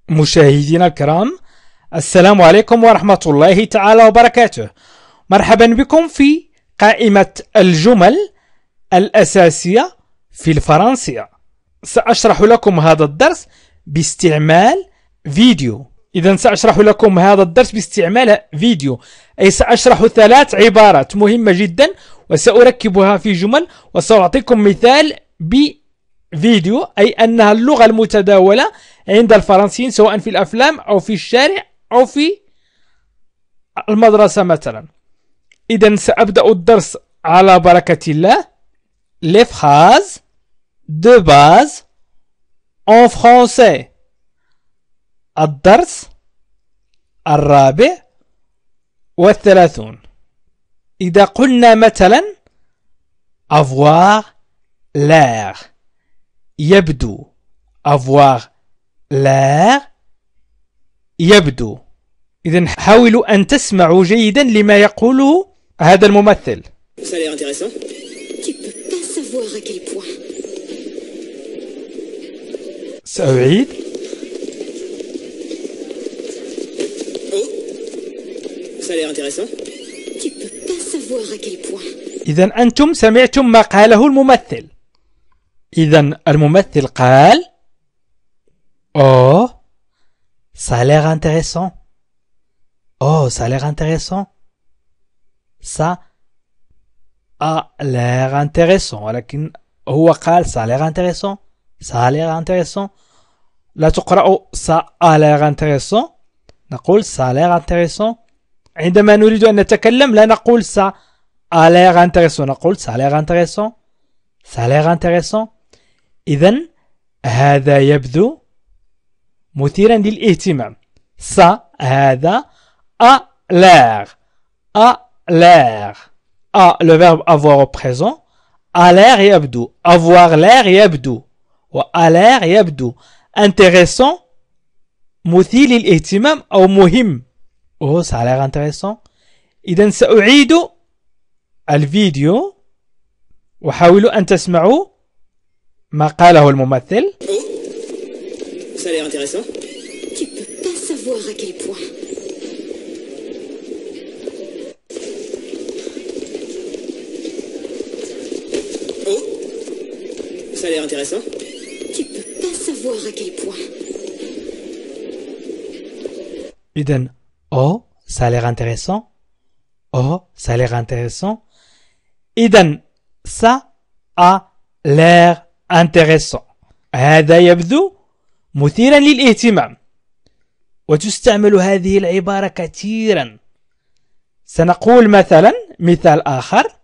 مشاهدينا الكرام، السلام عليكم ورحمة الله تعالى وبركاته. مرحبا بكم في قائمة الجمل الأساسية في الفرنسية. سأشرح لكم هذا الدرس باستعمال فيديو. إذا سأشرح لكم هذا الدرس باستعمال فيديو، أي سأشرح 3 عبارات مهمة جدا وسأركبها في جمل، وسأعطيكم مثال بفيديو، أي أنها اللغة المتداولة عند الفرنسيين سواء في الأفلام أو في الشارع أو في المدرسة مثلا. إذا سأبدأ الدرس على بركة الله. Les phrases de base en français. الدرس 34. إذا قلنا مثلا avoir l'air، يبدو. avoir l'air يبدو. إذن حاولوا أن تسمعوا جيدا لما يقوله هذا الممثل. Ça a l'air intéressant. Tu peux pas savoir à quel point. سأعيد. Oh, ça a l'air intéressant. Tu peux pas savoir à quel point. إذن أنتم سمعتم ما قاله الممثل. إذن الممثل قال Oh, ça a l'air intéressant. Oh, ça a l'air intéressant. Ça a l'air intéressant. ولكن هو قال ça a l'air intéressant. Ça a l'air intéressant. لا تقرأ ça a l'air intéressant. نقول ça a l'air intéressant. عندما نريد أن نتكلم لا نقول ça a l'air intéressant، نقول ça a l'air intéressant. Ça a l'air intéressant. إذن هذا يبدو مثيرا للاهتمام. ça هذا a l'air. a l'air. a le verbe avoir au présent. a l'air يبدو. avoir l'air يبدو. و a l'air يبدو intéressant مثير للاهتمام أو مهم. oh ça a l'air intéressant. إذن سأعيد الفيديو وحاولوا أن تسمعوا ما قاله الممثل. Oh, ça a l'air intéressant. Tu peux pas savoir à quel point. Oh, ça a l'air intéressant. Tu peux pas savoir à quel point. إذن oh ça a l'air intéressant. oh ça a l'air intéressant. إذن ça a l'air intéressant. هذا يبدو مثيرا للاهتمام. وتستعمل هذه العبارة كثيرا. سنقول مثلا مثال آخر.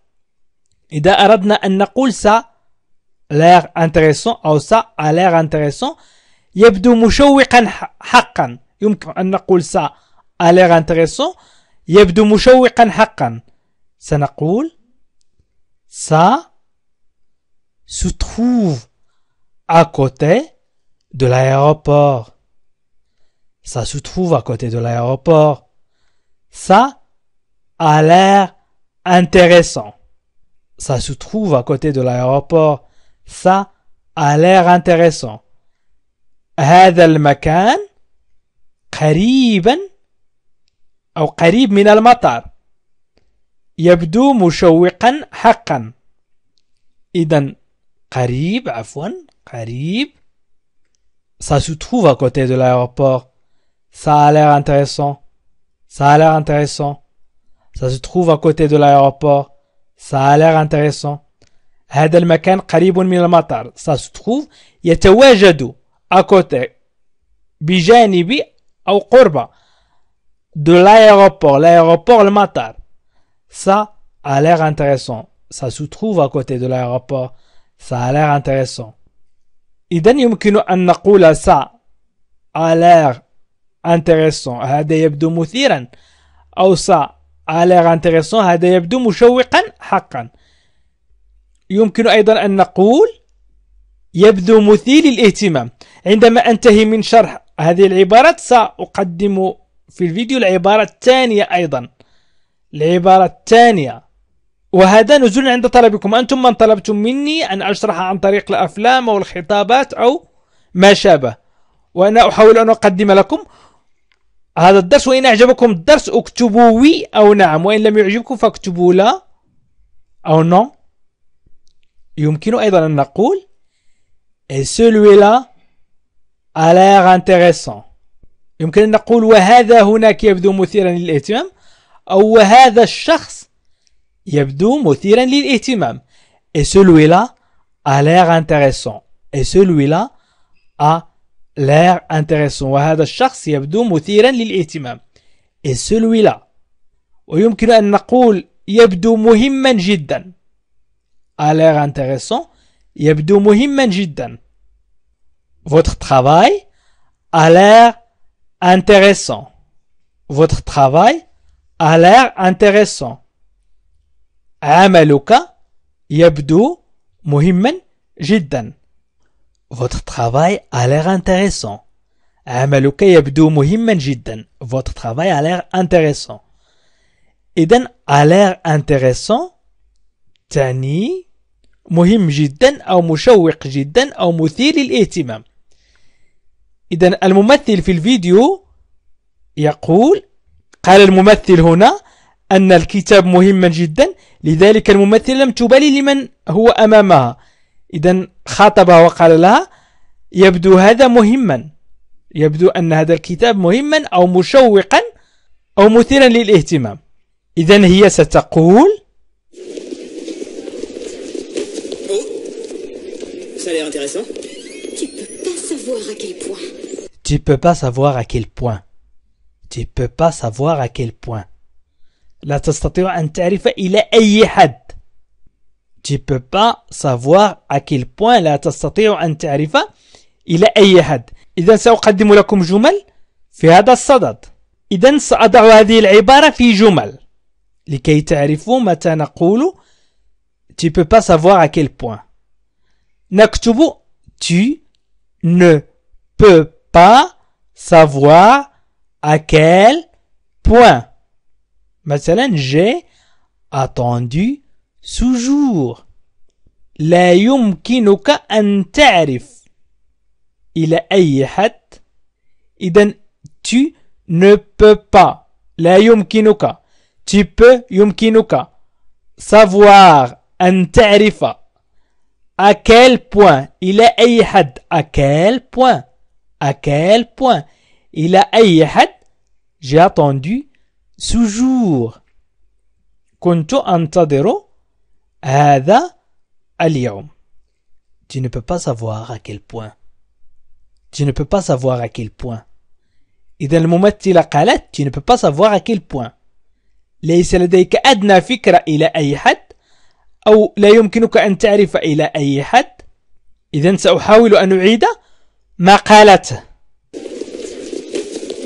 إذا أردنا أن نقول ça l'air intéressant أو ça a l'air intéressant يبدو مشوقا حقا. يمكن أن نقول ça a l'air intéressant يبدو مشوقا حقا. سنقول ça se trouve à côté de l'aéroport. Ça se trouve à côté de l'aéroport. Ça a l'air intéressant. Ça se trouve à côté de l'aéroport. Ça a l'air intéressant. هذا المكان قريبا أو قريب من المطار. يبدو مشوقا حقا. إذن قريب قريب. Ça se trouve à côté de l'aéroport. Ça a l'air intéressant. Ça a l'air intéressant. Ça se trouve à côté de l'aéroport. Ça a l'air intéressant. هذا المكان قريب من المطار. Ça se trouve يتواجد à côté بجانب أو قرب de l'aéroport. L'aéroport المطار. Ça a l'air intéressant. Ça se trouve à côté de l'aéroport. Ça a l'air intéressant. إذن يمكن أن نقول ça a l'air intéressant هذا يبدو مثيرا، أو ça a l'air intéressant هذا يبدو مشوقا حقا. يمكن أيضا أن نقول يبدو مثير للاهتمام. عندما أنتهي من شرح هذه العبارات سأقدم في الفيديو العبارة الثانية أيضا. العبارة الثانية وهذا نزول عند طلبكم، أنتم من طلبتم مني أن أشرح عن طريق الأفلام أو الخطابات أو ما شابه، وأنا أحاول أن أقدم لكم هذا الدرس. وإن أعجبكم الدرس اكتبوا وي أو نعم، وإن لم يعجبكم فاكتبوا لا أو نو. يمكن أيضا أن نقول et celui-là a l'air intéressant. يمكن أن نقول وهذا هناك يبدو مثيرا للاهتمام، أو وهذا الشخص يبدو مثيرا للاهتمام. et celui-là a l'air intéressant. et celui-là a l'air intéressant. وهذا الشخص يبدو مثيرا للاهتمام. et celui-là. ويمكن أن نقول يبدو مهما جدا. a l'air intéressant يبدو مهما جدا. Votre travail a l'air intéressant. Votre travail a l'air intéressant. عملك يبدو مهما جدا. Votre travail a l'air intéressant. عملك يبدو مهما جدا. Votre travail a l'air intéressant. إذن a l'air intéressant تعني مهم جدا أو مشوق جدا أو مثير للاهتمام. إذن الممثل في الفيديو يقول، قال الممثل هنا أن الكتاب مهما جدا، لذلك الممثل لم تبالي لمن هو أمامها. إذن خاطبها وقال لها يبدو هذا مهما، يبدو أن هذا الكتاب مهما أو مشوقا أو مثيرا للاهتمام. إذن هي ستقول Ça a l'air intéressant. Tu peux pas savoir à quel point. Tu peux pas savoir à quel point. Tu peux pas savoir à quel point. لا تستطيع أن تعرف إلى أي حد. Tu peux pas savoir à quel point. لا تستطيع أن تعرف إلى أي حد. إذا سأقدم لكم جمل في هذا الصدد. إذا سأضع هذه العبارة في جمل لكي تعرفوا متى نقول Tu peux pas savoir à quel point. نكتب Tu ne peux pas savoir à quel point. مثلا j'ai attendu ce jour. لا يمكنك أن تعرف إلى أي حد. إذن tu ne peux pas. لا يمكنك. tu peux يمكنك. savoir أن تعرف. à quel point. إلى أي حد. à quel point. à quel point. إلى أي حد. j'ai attendu ce jour. كنت أنتظر هذا اليوم. Tu ne peux pas savoir à quel point. Tu ne peux pas savoir à quel point. إذا الممثلة قالت Tu ne peux pas savoir à quel point. ليس لديك أدنى فكرة إلى أي حد، أو لا يمكنك أن تعرف إلى أي حد. إذا سأحاول أن أعيد ما قالته.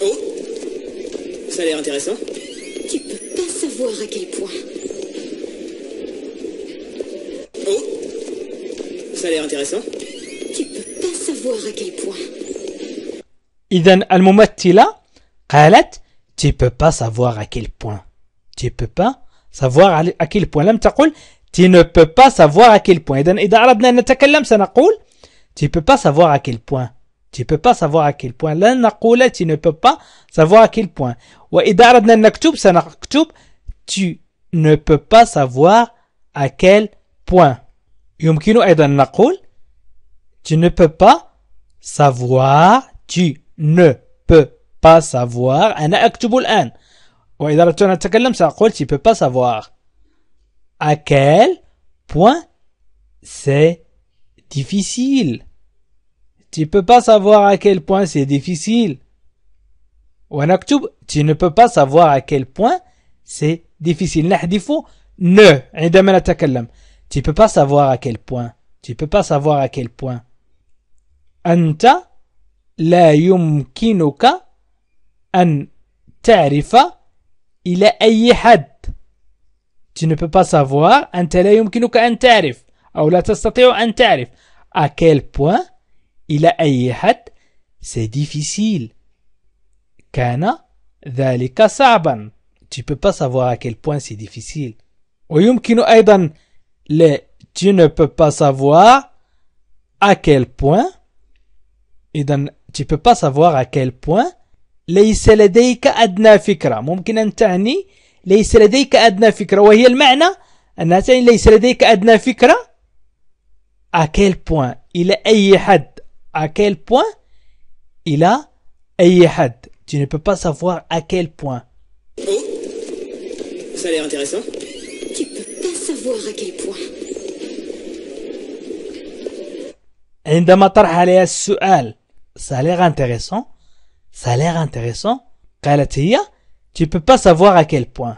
Oh, ça a l'air intéressant. Tu peux pas savoir à quel point. Oh, ça a l'air intéressant. Tu peux pas savoir à quel point. إذا الممثلة قالت Tu peux pas savoir à quel point. Tu peux pas savoir à quel point. لم تقل Tu ne peux pas savoir à quel point. إذا أردنا أن نتكلم سنقول Tu peux pas savoir à quel point. Tu peux pas savoir à quel point. لن نقول Tu ne peux pas savoir à quel point. وإذا أردنا أن نكتب سنكتب Tu ne peux pas savoir à quel point. يمكن أيضا نقول Tu ne peux pas savoir. Tu ne peux pas savoir. أنا أكتب الآن. وإذا أردت أن أتكلم سأقول Tu peux pas savoir. À quel point c'est difficile. Tu peux pas savoir à quel point c'est difficile. ونكتب Tu ne peux pas savoir à quel point c'est difficile. نحذف ne عندما نتكلم. Tu peux pas savoir à quel point. Tu peux pas savoir à quel point. أنت لا يمكنك أن تعرف إلى أي حد. Tu ne peux pas savoir. أنت لا يمكنك أن تعرف أو لا تستطيع أن تعرف à quel point إلى أي حد c'est difficile. كان ذلك صعبا. Tu peux pas savoir à quel point c'est difficile. ويمكن أيضا le tu ne peux pas savoir à quel point. إذن tu peux pas savoir à quel point ليس لديك أدنى فكرة. ممكن أن تعني ليس لديك أدنى فكرة، وهي المعنى أنها تعني ليس لديك أدنى فكرة à quel point، إلى أي حد، à quel point إلى أي حد. Tu ne peux pas savoir à quel point. Oh, ça a l'air intéressant. Tu peux pas savoir à quel point. عندما طرح عليها السؤال ça a l'air intéressant، ça a l'air intéressant، قالت هي tu peux pas savoir à quel point،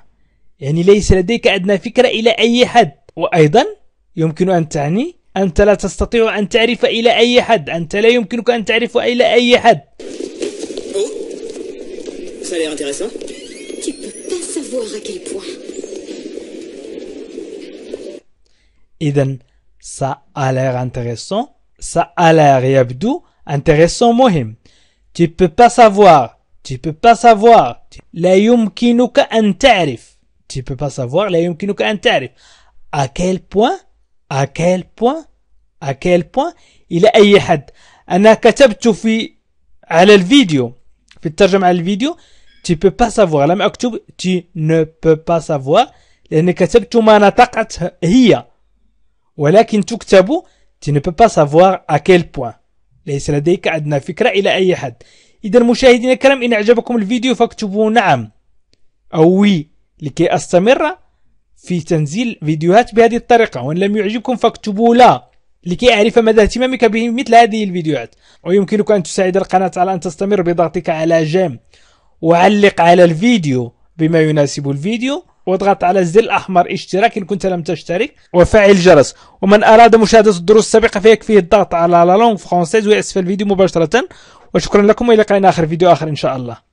يعني ليس لديك أدنى فكرة إلى أي حد. وأيضا يمكن أن تعني أنت لا تستطيع أن تعرف إلى أي حد، أنت لا يمكنك أن تعرف إلى أي حد. Oh, ça a l'air intéressant. Tu peux pas savoir à quel point. إذن ça a l'air intéressant، ça a l'air يبدو intéressant مهم. tu peux pas savoir، tu peux pas savoir، لا يمكنك أن تعرف، tu peux pas savoir لا يمكنك أن تعرف à quel point، à quel point، à quel point إلى أي حد. أنا كتبت على الفيديو، في الترجمة على الفيديو tu peux pas savoir، لم أكتب tu ne peux pas savoir لأني كتبت ما نطقت هي، ولكن تكتب tu ne peux pas savoir à quel point، ليس لديك أدنى فكرة إلى أي حد. إذا مشاهدينا الكرام، إن أعجبكم الفيديو فاكتبوا نعم أو وي لكي أستمر في تنزيل فيديوهات بهذه الطريقة، وإن لم يعجبكم فاكتبوا لا لكي أعرف مدى اهتمامك بمثل هذه الفيديوهات. ويمكنك أن تساعد القناة على أن تستمر بضغطك على جيم، وعلق على الفيديو بما يناسب الفيديو، واضغط على الزر الأحمر اشتراك إن كنت لم تشترك، وفعل الجرس. ومن أراد مشاهدة الدروس السابقة فيكفيه الضغط على لا لونغ فرونسيز ويأسفل الفيديو مباشرة. وشكرا لكم، وإلى لقاء آخر فيديو آخر إن شاء الله.